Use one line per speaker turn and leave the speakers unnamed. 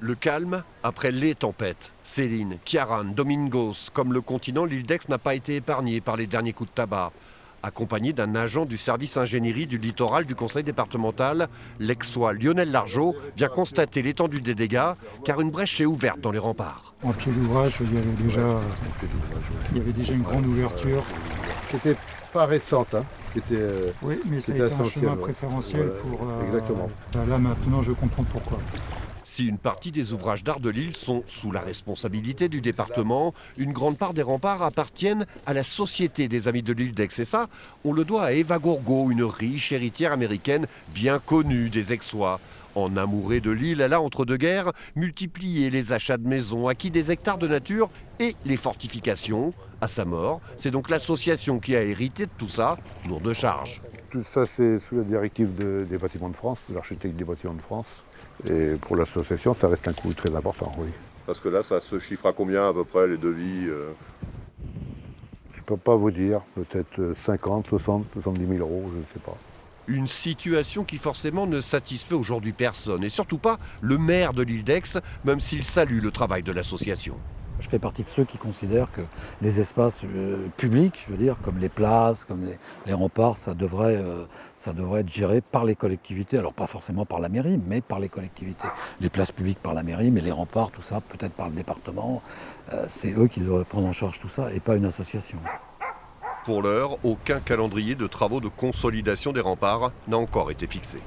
Le calme après les tempêtes. Céline, Kiaran, Domingos, comme le continent, l'île d'Aix n'a pas été épargnée par les derniers coups de tabac. Accompagné d'un agent du service ingénierie du littoral du conseil départemental, l'ex-sois Lionel Largeau vient constater l'étendue des dégâts car une brèche est ouverte dans les remparts.
En pied d'ouvrage, il y avait déjà une grande ouverture.
Qui n'était pas récente, hein.
Oui, mais ça a
C'était
été un
essentiel,
chemin
ouais.
préférentiel
Voilà,
pour...
exactement.
Là maintenant, je comprends pourquoi.
Si une partie des ouvrages d'art de l'île sont sous la responsabilité du département, une grande part des remparts appartiennent à la Société des Amis de l'île d'Aix. Et ça, on le doit à Eva Gourgaud, une riche héritière américaine bien connue des Aixois. En amourée de l'île, elle a, entre deux guerres, multiplié les achats de maisons, acquis des hectares de nature et les fortifications. À sa mort, c'est donc l'association qui a hérité de tout ça, lourde charge.
Tout ça, c'est sous la directive des Bâtiments de France, de l'architecte des Bâtiments de France. Et pour l'association, ça reste un coût très important, oui.
Parce que là, ça se chiffre à combien à peu près les devis
Je ne peux pas vous dire, peut-être 50, 60, 70 000 euros, je ne sais pas.
Une situation qui forcément ne satisfait aujourd'hui personne, et surtout pas le maire de l'île d'Aix, même s'il salue le travail de l'association.
Je fais partie de ceux qui considèrent que les espaces publics, je veux dire, comme les places, comme les remparts, ça devrait être géré par les collectivités. Alors pas forcément par la mairie, mais par les collectivités. Les places publiques par la mairie, mais les remparts, tout ça, peut-être par le département. C'est eux qui devraient prendre en charge tout ça et pas une association.
Pour l'heure, aucun calendrier de travaux de consolidation des remparts n'a encore été fixé.